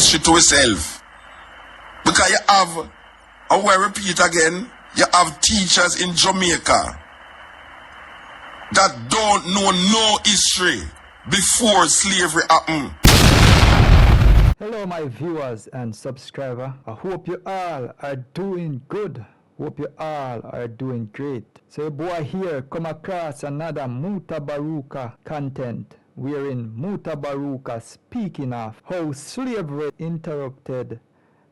history to itself. Because you have, I will repeat again, you have teachers in Jamaica that don't know no history before slavery happened. Hello my viewers and subscribers. I hope you all are doing good. Hope you all are doing great. So your boy here come across another Mutabaruka content wherein Mutabaruka speaking of how slavery interrupted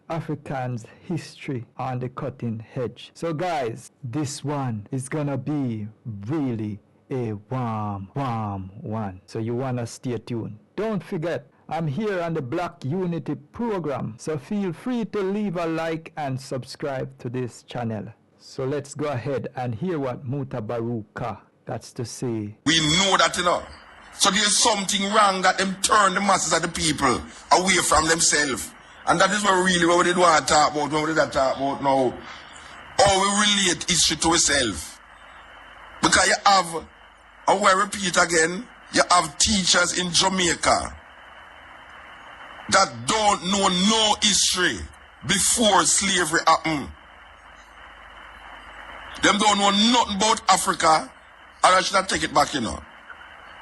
Africans' history on the cutting edge. So guys, this one is gonna be really a warm one. So you wanna stay tuned. Don't forget, I'm here on the Black Unity program, so feel free to leave a like and subscribe to this channel. So let's go ahead and hear what Mutabaruka got to say. We know that, you know. So there's something wrong that them turn the masses of the people away from themselves. And that is what we did want to talk about, what we did talk about now. How we relate history to itself. Because you have, I will repeat again, you have teachers in Jamaica that don't know no history before slavery happened. Them don't know nothing about Africa, and I should not take it back, you know.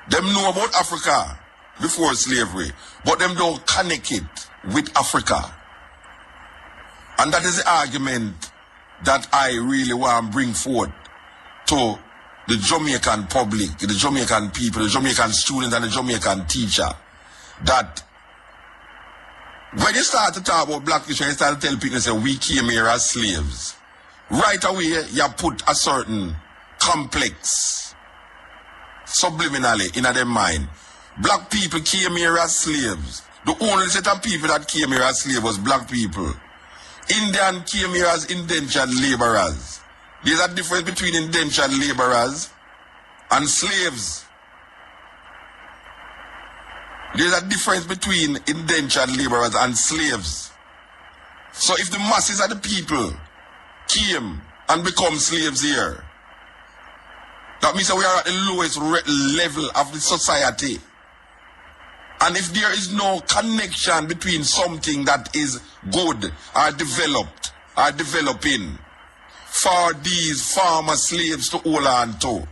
Them know about Africa before slavery, but them don't connect it with Africa. And that is the argument that I really want to bring forward to the Jamaican public, the Jamaican people, the Jamaican students and the Jamaican teacher, that when you start to talk about black history, you start to tell people, say, we came here as slaves. Right away, you put a certain complex subliminally in their mind. Black people came here as slaves. The only set of people that came here as slaves was black people. Indian came here as indentured laborers. There's a difference between indentured laborers and slaves. There's a difference between indentured laborers and slaves. So if the masses of the people came and become slaves here, that means that we are at the lowest level of the society. And if there is no connection between something that is good or developed or developing for these former slaves to hold on to,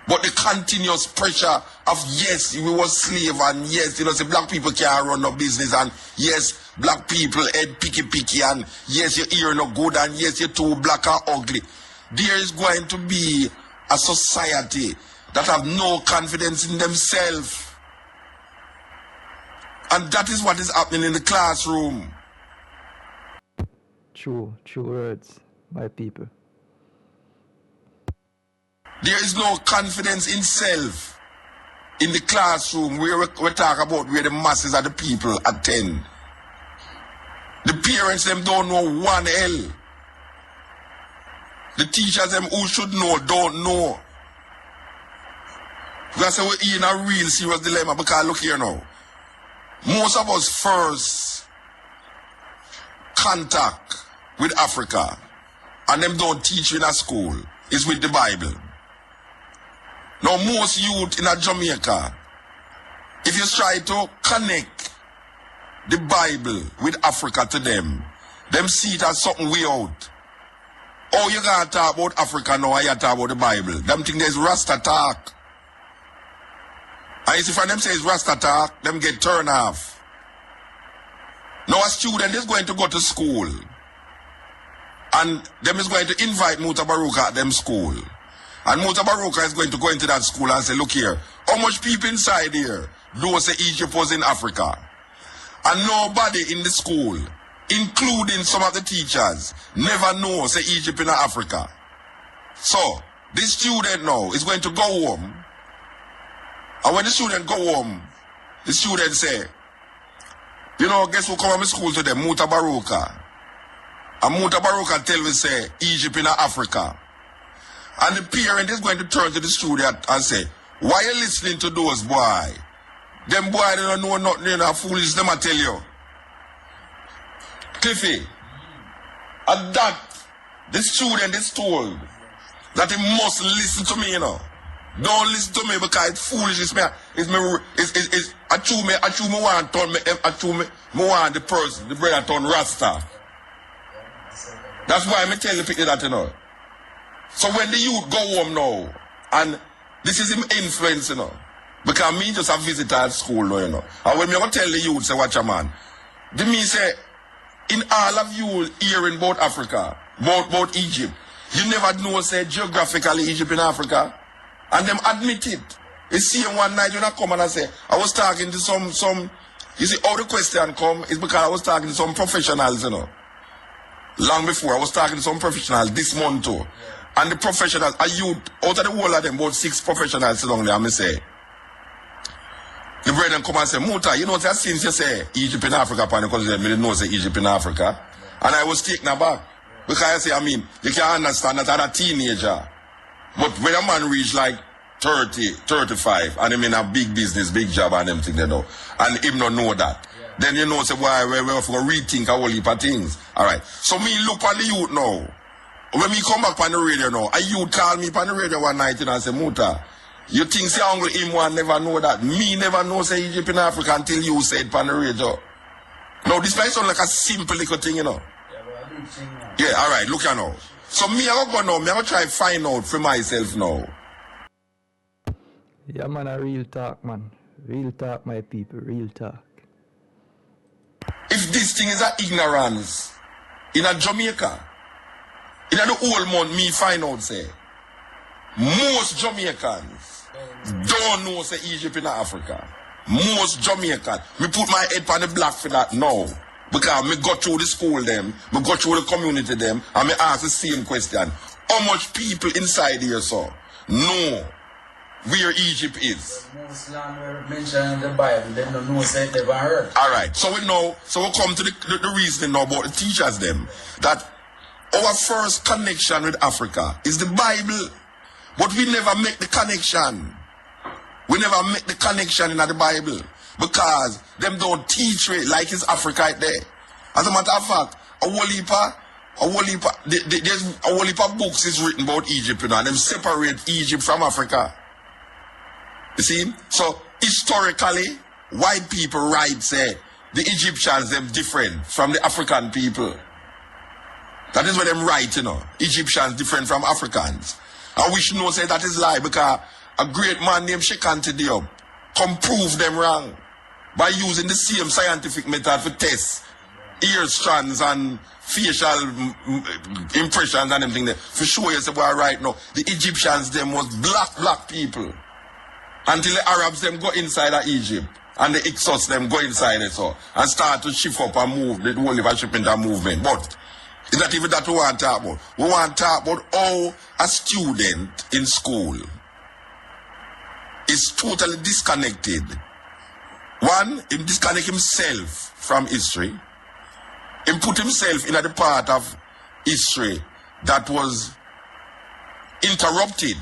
but the continuous pressure of, yes, we were slave, and yes, you know, say black people can't run no business, and yes, black people head picky, and yes, your ear no good, and yes, you're too black and ugly. There is going to be a society that have no confidence in themselves. And that is what is happening in the classroom. True words, my people. There is no confidence in self in the classroom where we talk about where the masses of the people attend. The parents them don't know one hell. The teachers them who should know don't know. Because we're in a real serious dilemma, because look here now. Most of us first contact with Africa, and them don't teach you in a school, is with the Bible. Now most youth in a Jamaica, if you try to connect the Bible with Africa to them see it as something way out. Oh, you gotta talk about Africa now, you talk about the Bible. Them think there's Rasta talk. And you see, when them says Rasta talk, them get turned off. Now a student is going to go to school, and them is going to invite Mutabaruka at them school. And Mutabaruka is going to go into that school and say, look here, how much people inside here know say Egypt was in Africa? And nobody in the school, including some of the teachers, never know say Egypt in Africa. So, this student now is going to go home. And when the student go home, the student say, you know, guess who come to school today? Mutabaruka. And Mutabaruka tell me say, Egypt in Africa. And the parent is going to turn to the student and say, why are you listening to those boy? Them boy they don't know nothing, you know, foolish them I tell you. Cliffy, at that, the student is told that he must listen to me, you know. Don't listen to me because it's foolishness. It's I chew me want turn me want the person, the brother turn Rasta. That's why I tell the people that, you know. So when the youth go home now, and this is him influence, you know, because me just a visitor at school now, you know. And when me go tell the youth, say, watch a man, the me say, in all of you hearing about Africa, about Egypt, you never know, say, geographically Egypt in Africa, and them admit it. You see one night when I come and I say, I was talking to some, you see, how the question come is because I was talking to some professionals, you know. Long before, I was talking to some professionals this month too. And the professionals, a youth, out of the whole of them, about 6 professionals sit down there, and me say, the brethren come and say, Muta, you know, since you say Egypt in Africa, because they didn't know say Egypt in Africa. And I was taken aback. Because I say, I mean, you can understand that I'm a teenager. But when a man reach like 30, 35, and him in a big business, big job and everything, they know, and him not know that, then you know, say, why, we have to rethink a whole heap of things. Alright. So me look on the youth now. When me come back on the radio now, a youth call me on the radio one night and say, Muta, you think say Uncle him one never know that? Me never know say Egypt in Africa until you said on the radio. Now this might sound like a simple little thing, you know. Yeah, alright, look here now. So me I go now, me I go try find out for myself now. Yeah man, a real talk man. Real talk my people, real talk. If this thing is an ignorance in a Jamaica, in the whole month me find out say, most Jamaicans don't know say Egypt in Africa. Most Jamaicans. Me put my head on the block for that now. Because me go through the school them, me go through the community them, and me ask the same question. How much people inside here so know where Egypt is? Most land were mentioned in the Bible, they don't know say they never heard. Alright, so we come to the reasoning now about the teachers them, that our first connection with Africa is the Bible. But we never make the connection. We never make the connection in the Bible. Because them don't teach it like it's Africa right there. As a matter of fact, there's a whole heap of books is written about Egypt, you know, and them separate Egypt from Africa. You see? So historically, white people write say the Egyptians them different from the African people. That is what them write, you know. Egyptians different from Africans. And we should know say that is lie because a great man named Shekanti Diop come prove them wrong by using the same scientific method for tests, ear strands and facial impressions and everything there. For sure you say, well, right now, the Egyptians them was black people. Until the Arabs them go inside of Egypt. And the Ixos them go inside it so and start to shift up and move the whole of shipment and movement. But it's not even that we want to talk about. We want to talk about how a student in school is totally disconnected. One, he disconnect himself from history. He put himself in the part of history that was interrupted,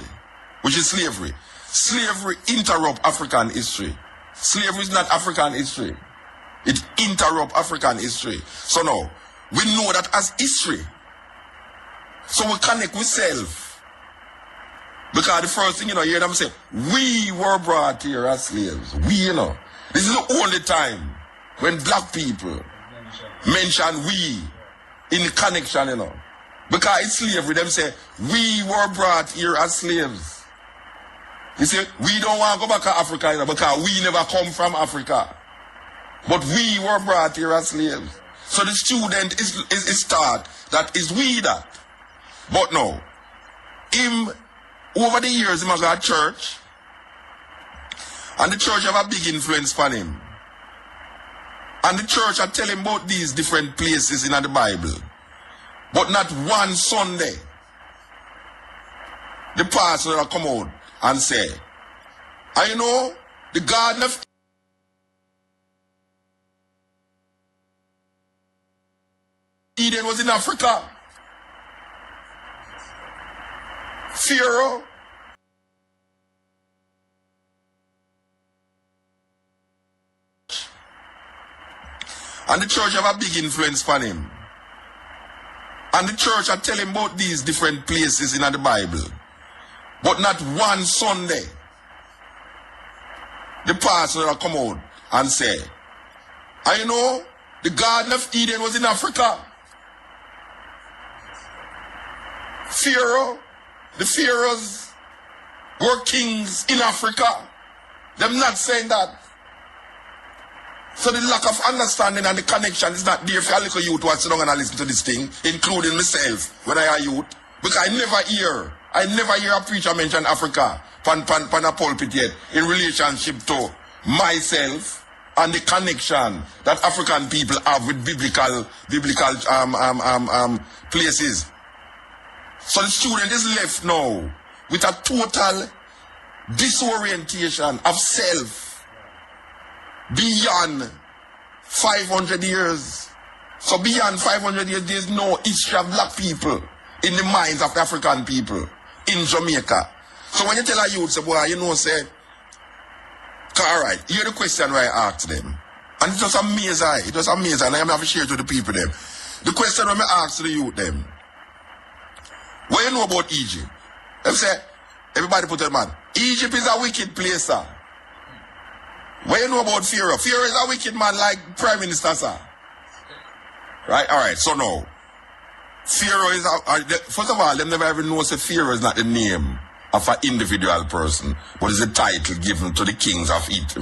which is slavery. Slavery interrupt African history. Slavery is not African history. It interrupt African history. So now, we know that as history. So we connect with self. Because the first thing, you know, you hear them say, we were brought here as slaves. We, you know. This is the only time when black people mention we in connection, you know. Because it's slavery, them say, we were brought here as slaves. You see, we don't want to go back to Africa, you know, because we never come from Africa. But we were brought here as slaves. So the student is taught that is we that. But no, him, over the years, he got church. And the church have a big influence on him. And the church are telling about these different places in the Bible. But not one Sunday, the pastor will come out and say, I know the Garden of Eden was in Africa. Pharaoh. And the church have a big influence on him. And the church are telling about these different places in the Bible. But not one Sunday the pastor will come out and say, I know the Garden of Eden was in Africa. Pharaoh, the pharaohs were kings in Africa. Them not saying that. So the lack of understanding and the connection is not there for a little youth who are sitting down and listen to this thing, including myself when I are youth. Because I never hear a preacher mention Africa pan a pulpit yet in relationship to myself and the connection that African people have with biblical places. So the student is left now with a total disorientation of self beyond 500 years. So beyond 500 years, there's no history of black people in the minds of the African people in Jamaica. So when you tell a youth, say, boy, you know, say, alright, hear the question where I asked them. And it was amazing. It was amazing. And I have to share it to the people them. The question when I asked the youth them, what you know about Egypt? They say, everybody put it, man, Egypt is a wicked place, sir. What you know about Pharaoh? Pharaoh is a wicked man like Prime Minister, sir. Right? Alright, so now, Pharaoh is, first of all, them never even know that Pharaoh is not the name of an individual person, but it's a title given to the kings of Egypt.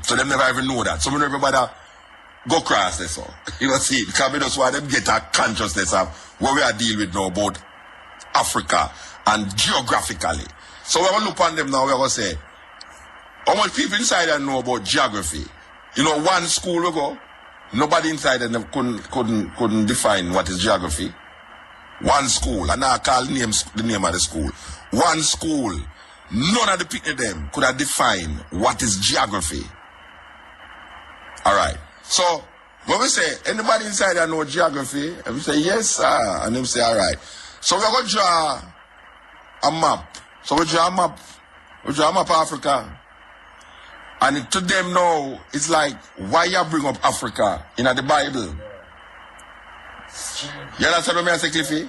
So them never even know that. So when everybody go cross this, so you know, see, because we just want them get a consciousness of what we are dealing with now about Africa and geographically. So we're going to look on them now, we're going to say, how much people inside there know about geography? You know, one school we go, nobody inside there couldn't define what is geography. One school, and I call the name of the school. One school, none of the people them could have defined what is geography. Alright. So when we say, anybody inside there know geography? And we say, yes, sir. And they say, alright. So we're going to draw a map. So we draw a map. We draw a map of Africa. And to them now, it's like, why you bring up Africa in the Bible? You understand what I say, Cliffy?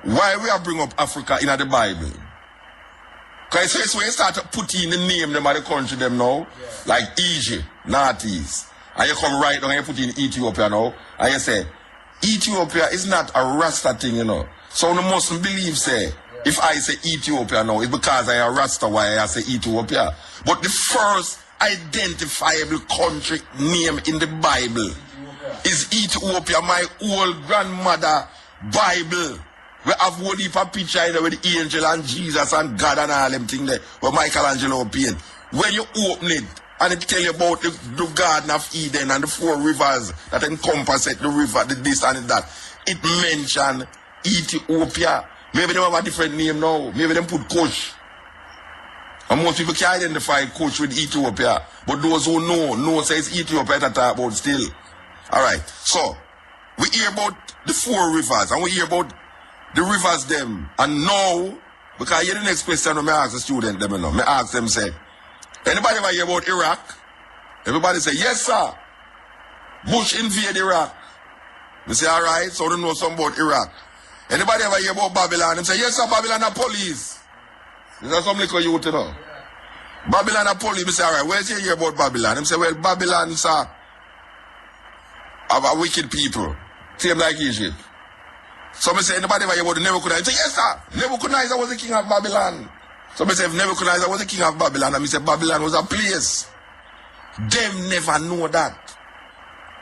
Why we are bring up Africa in the Bible? Because it's when you start to put in the name them of the country them now, like Egypt, Northeast, and you come right down and you put in Ethiopia now, and you say, Ethiopia is not a Rasta thing, you know. So you mustn't believe, say, if I say Ethiopia now, it's because I am Rasta why I say Ethiopia. But the first identifiable country name in the Bible is Ethiopia. My old grandmother Bible, we have one heap of picture in there with the angel and Jesus and God and all them things there where Michelangelo paint. When you open it and it tell you about the Garden of Eden and the 4 rivers that encompass it, the river, the this and that, it mention Ethiopia. Maybe they have a different name now. Maybe they put Kush. And most people can identify Kush with Ethiopia. But those who know say it's Ethiopia that talk about still. Alright, so we hear about the 4 rivers and we hear about the rivers them. And now, because hear the next question when I ask the student them, you know, I ask them, say, anybody ever hear about Iraq? Everybody say, yes, sir. Bush invade Iraq. We say, alright, so they know something about Iraq. Anybody ever hear about Babylon? They say, yes, sir, Babylon are police. Is that something like you to know? Babylon are police. We say, alright, where's you hear about Babylon? They say, well, Babylon, sir, have a wicked people. Same like Egypt. So I say, anybody ever hear about the Nebuchadnezzar? They say, yes, sir, Nebuchadnezzar was the king of Babylon. So I say, if Nebuchadnezzar was the king of Babylon, and I say, Babylon was a place. Them never know that.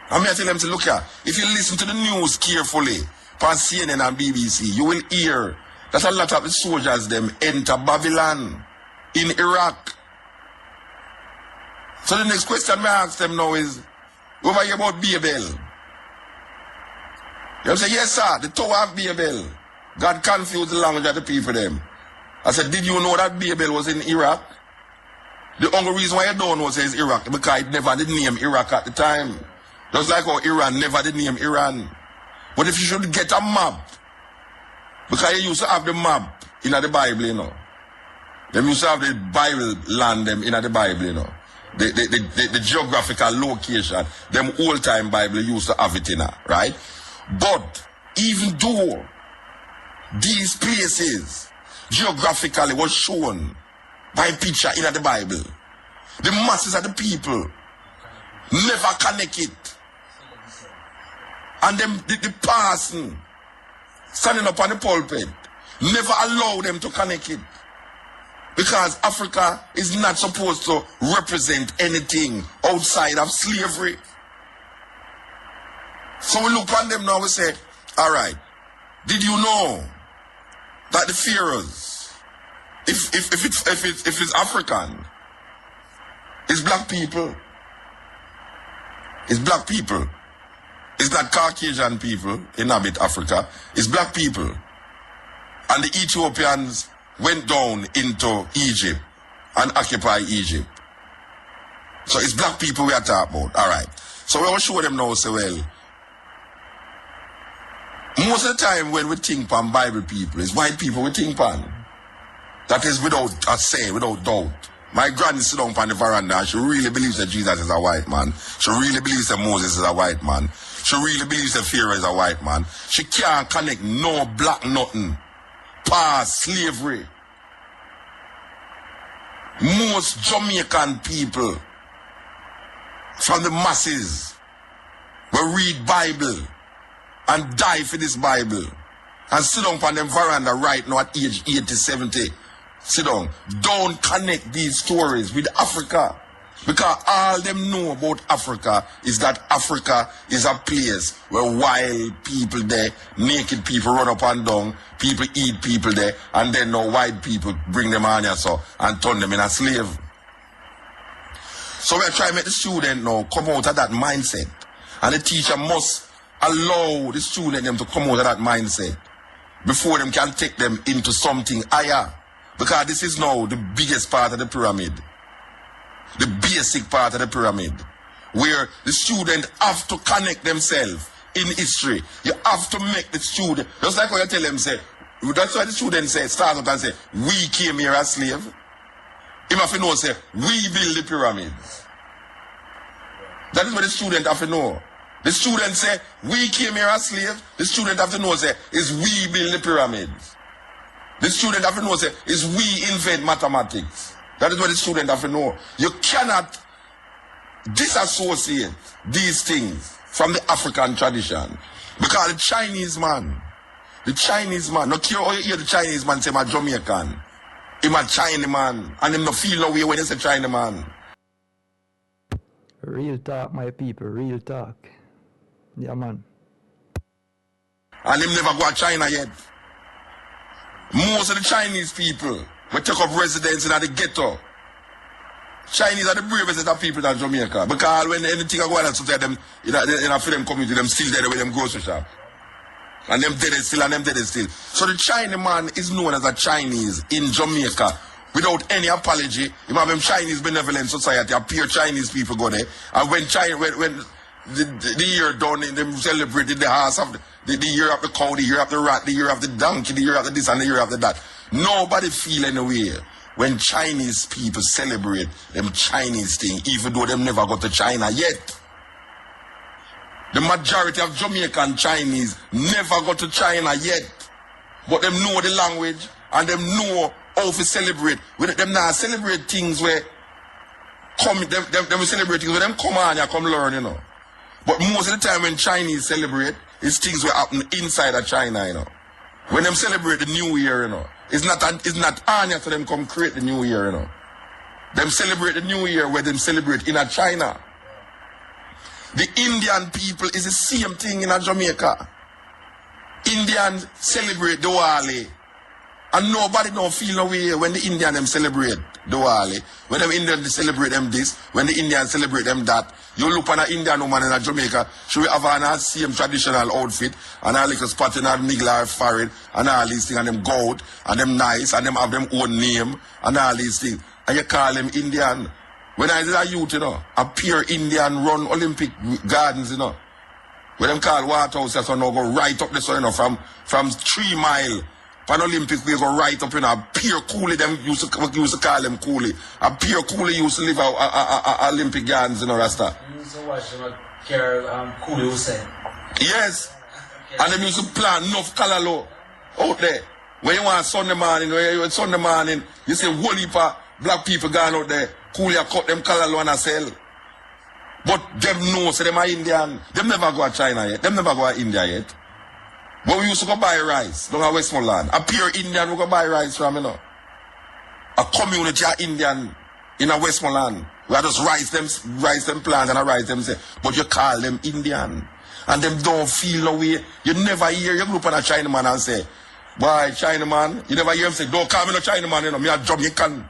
And I tell them to look here, if you listen to the news carefully, on CNN and BBC, you will hear that a lot of the soldiers them enter Babylon in Iraq. So the next question I ask them now is, what hear about Babel? You say, yes, sir, the Tower of Babel. God confused the language of the people them. I said, did you know that Babel was in Iraq? The only reason why you don't know says Iraq, because it never did name Iraq at the time. Just like how Iran never did name Iran. But if you should get a map, because you used to have the map in the Bible, you know. They used to have the Bible land them in the Bible, you know. The geographical location, them old time Bible used to have it in, right? But even though these places geographically was shown by picture in the Bible. The masses of the people never connect it. And them, the person standing up on the pulpit never allow them to connect it. Because Africa is not supposed to represent anything outside of slavery. So we look on them now, we say, all right, did you know that the pharaohs, if it's African, it's black people. It's black people. It's not Caucasian people inhabit Africa. It's black people. And the Ethiopians went down into Egypt and occupied Egypt. So it's black people we are talking about. All right. So we will show them now, say, well, most of the time when we think on Bible people, it's white people we think on. That is without a say, without doubt. My granny sit down on the veranda and she really believes that Jesus is a white man. She really believes that Moses is a white man. She really believes that Pharaoh is a white man. She can't connect no black nothing past slavery. Most Jamaican people from the masses will read Bible and die for this Bible and sit down on them veranda right now at age 80, 70. Sit down. Don't connect these stories with Africa. Because all them know about Africa is that Africa is a place where wild people there, naked people run up and down, people eat people there, and then no white people bring them on here so and turn them in a slave. So we're trying to make the student now come out of that mindset. And the teacher must allow the student them to come out of that mindset before them can take them into something higher. Because this is now the biggest part of the pyramid. The basic part of the pyramid. Where the student have to connect themselves in history. You have to make the student, just like what you tell them, say, that's why the student say, start out and say, we came here as slave. Him have to know, say, we build the pyramids. That is what the student have to know. The student say, we came here as slave. The student have to know, say, is we build the pyramids. The student have to know, say, is we invent mathematics. That is what the student have to know. You cannot disassociate these things from the African tradition. Because the Chinese man, no care how you hear the Chinese man say, I'm a Jamaican. I'm a Chinese man. And him no feel no way when they say Chinese man. Real talk, my people, real talk. Yeah, man. And him never go to China yet. Most of the Chinese people will take up residence in the ghetto. Chinese are the bravest of people in Jamaica. Because when anything I go on to them, in a film community, them still there with them grocery shop. And them dead still, and them dead still. So the Chinese man is known as a Chinese in Jamaica without any apology. You have them Chinese Benevolent Society, appear Chinese people go there. And when the year done, them celebrated the house of the year of the cow, the year of the rat, the year of the donkey, the year of the this and the year of the that. Nobody feel any way when Chinese people celebrate them Chinese thing, even though them never got to China yet. The majority of Jamaican Chinese never got to China yet. But them know the language and them know how to celebrate. Them now celebrate things where them celebrate things where them come on and come learn, you know. But most of the time when Chinese celebrate, it's things that happen inside of China, you know. When them celebrate the New Year, you know, it's not Anya to them come create the New Year, you know. Them celebrate the New Year where them celebrate in a China. The Indian people is the same thing in a Jamaica. Indians celebrate Diwali. And nobody don't feel no way when the Indian them celebrate Diwali. When them Indians celebrate them this, when the Indians celebrate them that. You look on an Indian woman in a Jamaica, she will have on her same traditional outfit, and her little spot in her niggle, her forehead, and all these things, and them gold, and them nice, and them have them own name, and all these things. And you call them Indian. When I was a youth, you know, a pure Indian run Olympic gardens, you know. When them call Waterhouse, so now go right up the so, you know, from 3 mile. Pan Olympic, we go right up in a pure coolie, them used to call them coolie. A pure coolie used to live at Olympic Gardens, you know, Rasta. You used to watch them Coolie Hussein. Yes. And them used to plant enough callaloo out there. When you want Sunday morning, you see whole heap of black people going out there, coolly cut them color and sell. But them know, so them are Indian. Them never go to China yet. Them never go to India yet. But we used to go buy rice down at Westmoreland. A pure Indian we go buy rice from, you know. A community of Indian in a Westmoreland. We are just rice them plants and rice them say. But you call them Indian. And them don't feel no way. You never hear, you look at a Chinaman and say, boy, Chinaman, you never hear him say, don't call me no Chinaman, you know, me a Jamaican.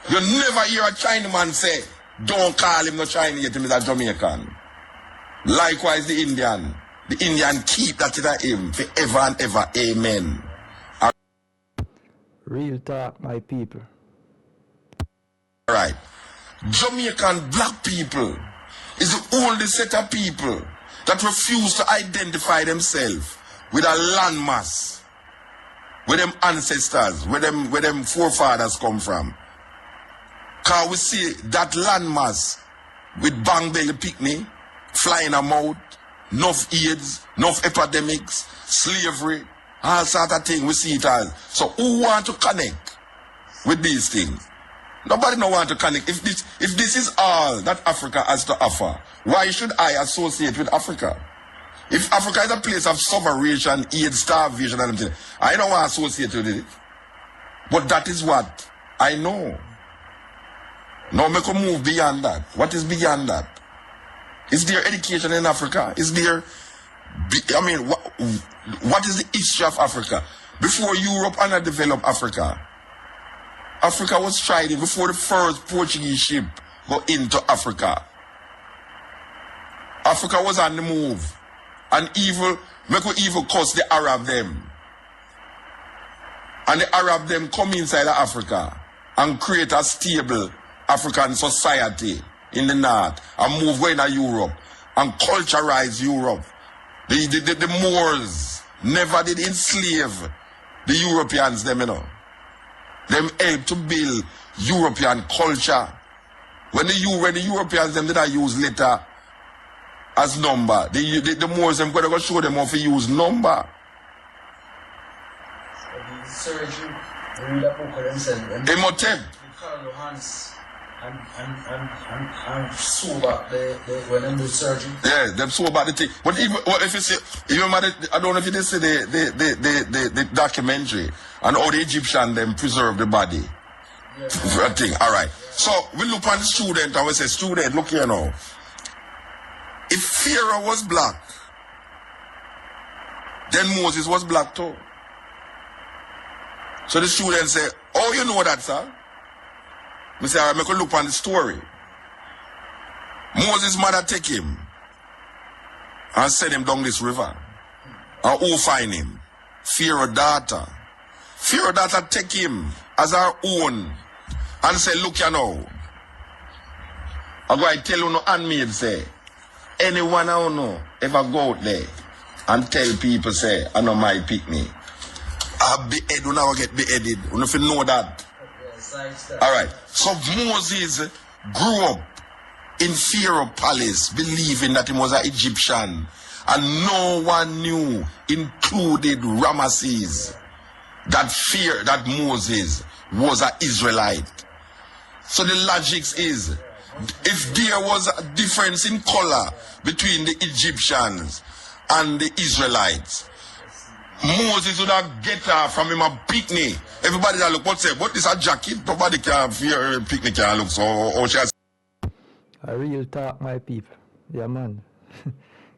You never hear a Chinaman say, don't call him no Chinese, him is a Jamaican. Likewise the Indian. The Indian keep that in him forever and ever. Amen. Real talk, my people. Alright. Jamaican black people is the only set of people that refuse to identify themselves with a landmass where them ancestors, where them forefathers come from. Cause we see that landmass with bang belly picnic, flying a mouth, enough AIDS, enough epidemics, slavery, all sort of things, we see it all. So who want to connect with these things? Nobody no want to connect. If this is all that Africa has to offer, why should I associate with Africa? If Africa is a place of starvation, AIDS, starvation, and everything, I don't want to associate with it. But that is what I know. Now make a move beyond that. What is beyond that? Is there education in Africa? Is there, what is the history of Africa? Before Europe underdeveloped Africa, Africa was thriving before the first Portuguese ship go into Africa. Africa was on the move. And make evil cause the Arab them. And the Arab them come inside of Africa and create a stable African society in the north and move going to Europe and culturize Europe. The Moors never did enslave the Europeans, them, you know. Them help to build European culture. When the Europeans them did not use letter as number, the Moors them going to show them how to use number. Surgery, they read a book of themselves. Imhotep. Carlo Hans and sew back when they do surgery. Yeah, them sew back the thing. But even if you see, I don't know if you did see the documentary and how the Egyptian them preserve the body. Yeah. Thing. All right. So we look at the student and we say, student, look here now. If Pharaoh was black, then Moses was black too. So the student say, oh, you know that, sir? I say, all right, make a look on the story. Moses' mother take him and send him down this river. And who find him? Pharaoh's daughter. Pharaoh's daughter take him as her own and say, look you now. I'm going to tell you no handmaid say, anyone I don't know ever go out there and tell people say, I know my picnic. I'll be head, when I get beheaded. You if you know that. Alright. So Moses grew up in Pharaoh's palace, believing that he was an Egyptian. And no one knew, included Ramesses, that Moses was an Israelite. So the logic is, if there was a difference in color between the Egyptians and the Israelites, Moses would have get her from him a picnic. Everybody that look, what say, what is a jacket? Nobody can fear picnic can look so, or she has. A real talk, my people. Yeah, man.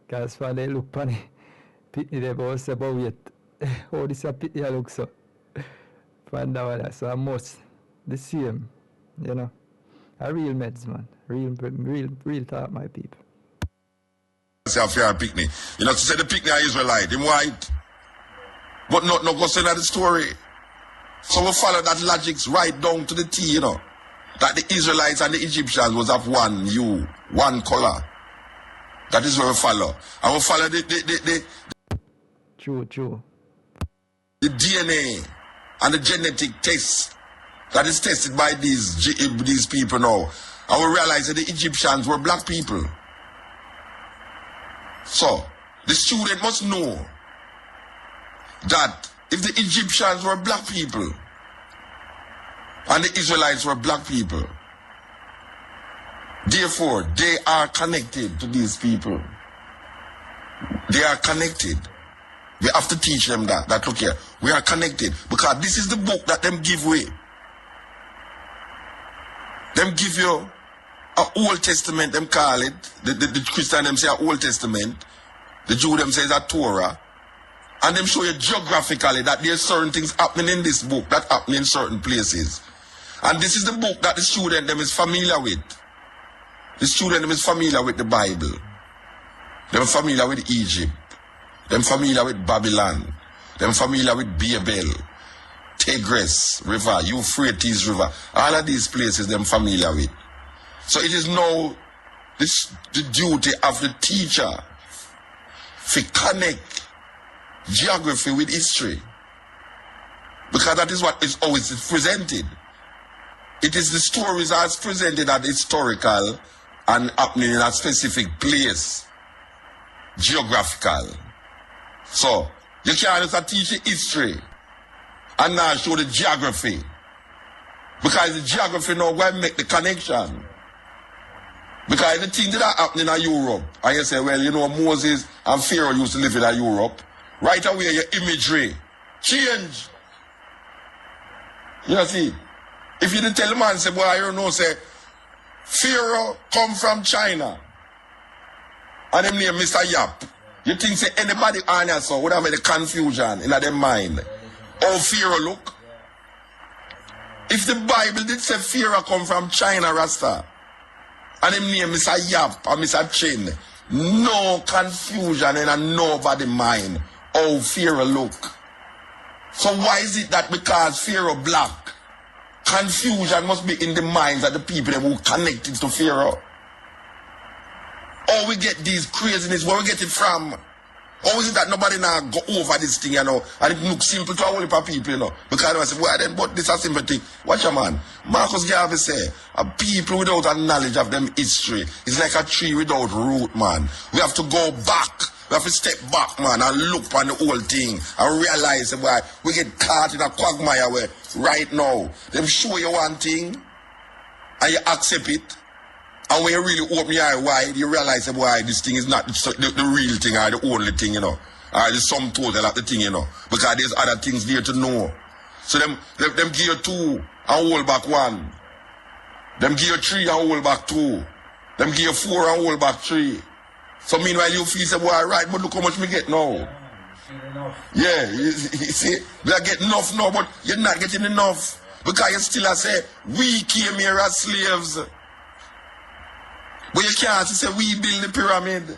Because for they look funny, picnic they both say about it. Oh, this a picnic look so. Find out that, so I must the same, you know. A real meds, man. Real talk, my people. Say a fair picnic. You know, to say the picnic are Israelite, him white. But not go say that the story. So we follow that logic right down to the T, you know. That the Israelites and the Egyptians was of one hue, one color. That is what we follow. And we follow the True. The DNA and the genetic test that is tested by these people now. And we realize that the Egyptians were black people. So, the student must know that if the Egyptians were black people and the Israelites were black people, therefore they are connected to these people. They are connected. We have to teach them that look here, we are connected, because this is the book that them give away. Them give you an Old Testament, them call it. The Christian them say an Old Testament. The Jew them say it's a Torah. And them show you geographically that there's certain things happening in this book that happen in certain places. And this is the book that the student them is familiar with. The student them is familiar with the Bible. Them familiar with Egypt. Them familiar with Babylon. Them familiar with Babel, Tigris River, Euphrates River. All of these places them familiar with. So it is now the duty of the teacher to connect geography with history. Because that is what is always presented. It is the stories as presented as historical and happening in a specific place. Geographical. So, you can't just teach the history and now show the geography. Because the geography now will make the connection. Because the things that are happening in Europe, and you say, well, you know, Moses and Pharaoh used to live in Europe. Right away, your imagery change. You see? If you didn't tell the man, say, boy, you know, say, Pharaoh come from China. And him name Mr. Yap. You think, say, anybody on here, so would have made a confusion in their mind. How Pharaoh look? If the Bible did say Pharaoh come from China, Rasta, and him name Mr. Yap or Mr. Chin, no confusion in nobody mind how Pharaoh look. So why is it that because Pharaoh black, confusion must be in the minds of the people who connected to Pharaoh? Or we get these craziness, where we get it from? Or is it that nobody now go over this thing, you know, and it looks simple to a whole heap of people, you know? Because I say, well then, but this is a simple thing. Watch a man. Marcus Garvey say, a people without a knowledge of them history is like a tree without root, man. We have to go back. We have to step back, man, and look on the whole thing and realize why we get caught in a quagmire where right now. Them show you one thing and you accept it. And when you really open your eye wide, you realize why this thing is not the real thing or the only thing, you know. Or the sum total of the thing, you know. Because there's other things there to know. So them give you 2 and hold back 1. Them give you 3 and hold back 2. Them give you 4 and hold back 3. So meanwhile you feel say, boy, right, but look how much we get now. Yeah, you see, we are getting enough now, but you're not getting enough. Because you still say, we came here as slaves. But you can't say we build the pyramid. It's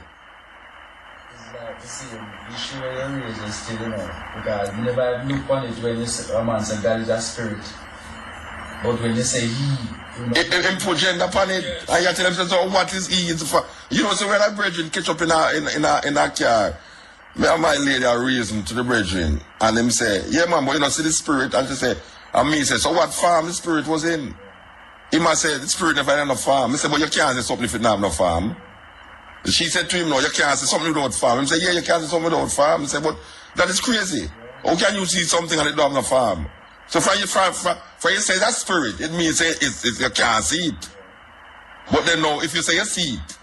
like, you see, you sure your religion still, you know, because you never look on it when you say, a man say God is a spirit. But when you say he, you know. It put gender upon it, and you tell them, so what is he? You know, so when that brethren catch up in a car, me and my lady are reason to the brethren, and them say, yeah man, but you know, see the spirit, and she say, and me say, so what farm the spirit was in? He must say, the spirit never had no farm. I said, but you can't say something if it not have no farm. She said to him, no, you can't say something without farm. He said, yeah, you can't say something without farm. He said, but that is crazy. How can you see something and it don't have no farm? So for you say that spirit, it means you can't see it. But then no, if you say you see it,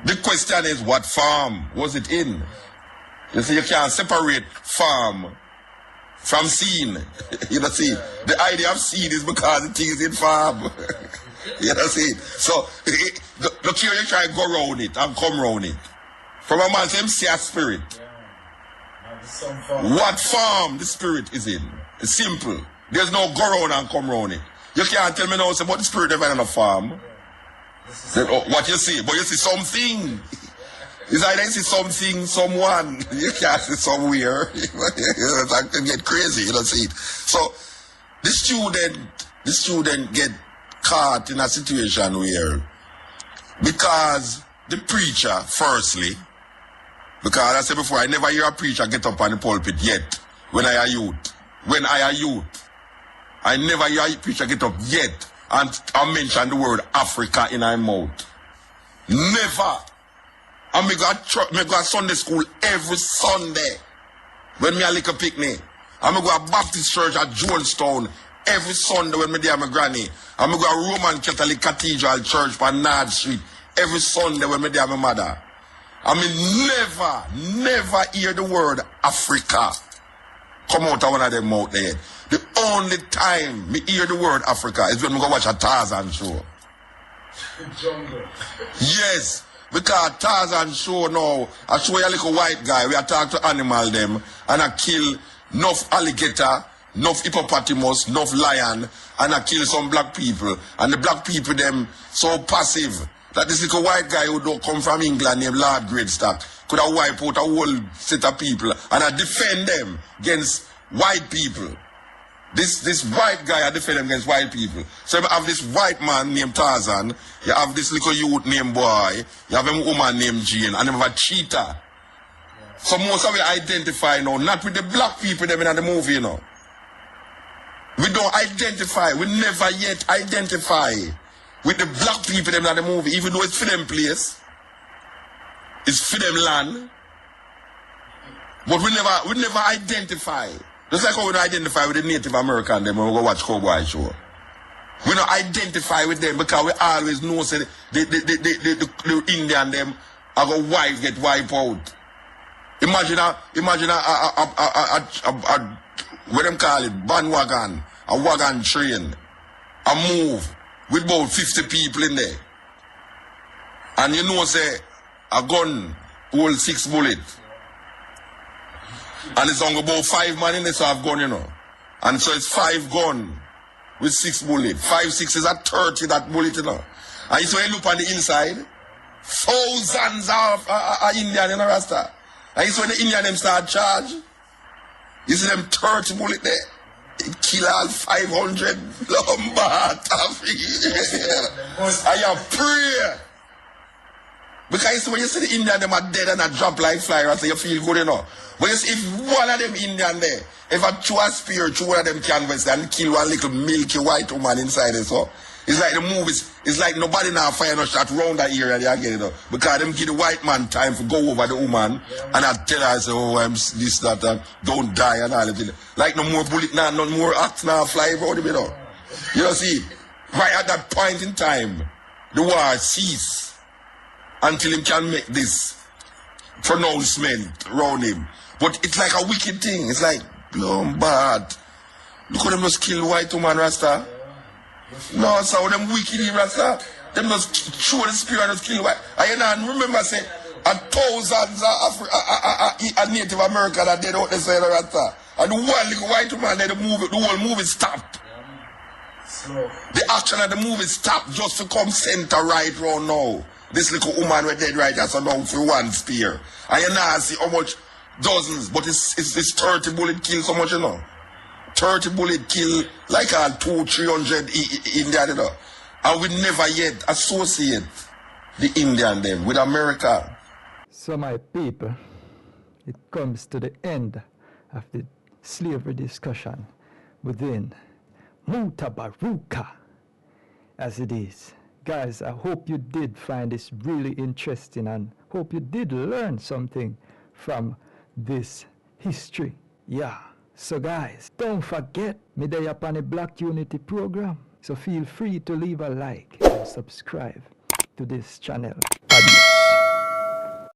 the question is, what farm was it in? You see, you can't separate farm from seed. You know, see, the idea of seed is because the thing is in farm. You know, see. So, look here, you try to go around it and come around it. From a man, say, see a spirit. What farm the spirit is in? It's simple. There's no go around and come around it. You can't tell me now, say, but the spirit never in a farm. Then, what you see? But you see something. It's either you see something, someone, you can't see somewhere. That can get crazy, you don't see it. So the student get caught in a situation where, because the preacher, firstly, because I said before, I never hear a preacher get up on the pulpit yet when I a youth. I never hear a preacher get up yet and mention the word Africa in our mouth. Never. And me go to Sunday school every Sunday. When me a little picnic. I'm going to go to Baptist Church at Jonestown every Sunday when me there my granny. I'm going to go to Roman Catholic Cathedral Church on Nard Street every Sunday when me there my mother. I mean, never hear the word Africa come out of one of them mouth there. The only time me hear the word Africa is when we go watch a Tarzan show. Jungle. Yes, because Tarzan show now, I show you a little white guy, we attack to animal them, and I kill enough alligator, enough hippopotamus, enough lion, and I kill some black people. And the black people them so passive that this little white guy who don't come from England named Lord Greatstock could have wiped out a whole set of people and I defend them against white people. This white guy I defend them against white people. So you have this white man named Tarzan, you have this little youth named Boy, you have a woman named Jane, and you have a cheetah. So most of we identify now, not with the black people them in the movie, you know. We don't identify, we never yet identify with the black people them in the movie, even though it's for them place. It's for them land. But we never identify. Just like how we don't identify with the Native American them when we go watch Cowboy Show. We don't identify with them because we always know say the Indian them are going wife get wiped out. Imagine what them call it, bandwagon, a wagon train, a move with about 50 people in there. And you know say a gun hold 6 bullets. And it's only about 5 man in there so have gun, you know. And so it's 5 gun with 6 bullets. 5, 6 is at 30 that bullet, you know. And you see when you look on the inside, thousands of Indian in the Rasta. And you see when the Indian them start charge, you see them 30 bullet there. It kill all 500 Lombard. And you pray. Because when you see the Indian them are dead and a drop like fly, so you feel good, you know. But you see, if one of them Indian there, if I throw a spear through one of them canvas and kill one little milky white woman inside it, so it's like the movies, it's like nobody now fire no shot round that area there again, you know. Because them give the white man time to go over the woman and I tell her, say, oh, I'm this, that, don't die and all that. Like no more bullet now, no more axe now fly around him, you know. You know, see, right at that point in time, the war cease. Until him can make this pronouncement around him. But it's like a wicked thing. It's like, bad. Look how them just kill white woman, Rasta. No, so them wicked, Rasta. Them just throw the spear and just kill white. And remember, say, thousands of Native American that dead out the side of Rasta. And the one little white woman, the whole movie stopped. The action of the movie stopped just to come center right round now. This little woman was dead right so now for 1 spear. And you now see how much dozens, but it's 30 bullet kill so much, you know. 30 bullet kill like 200-300 Indian, you know. And we never yet associate the Indian them with America. So my people, it comes to the end of the slavery discussion within Mutabaruka, as it is. Guys, I hope you did find this really interesting and hope you did learn something from this history. Yeah. So guys, don't forget, me dey up on the Black Unity program. So feel free to leave a like and subscribe to this channel.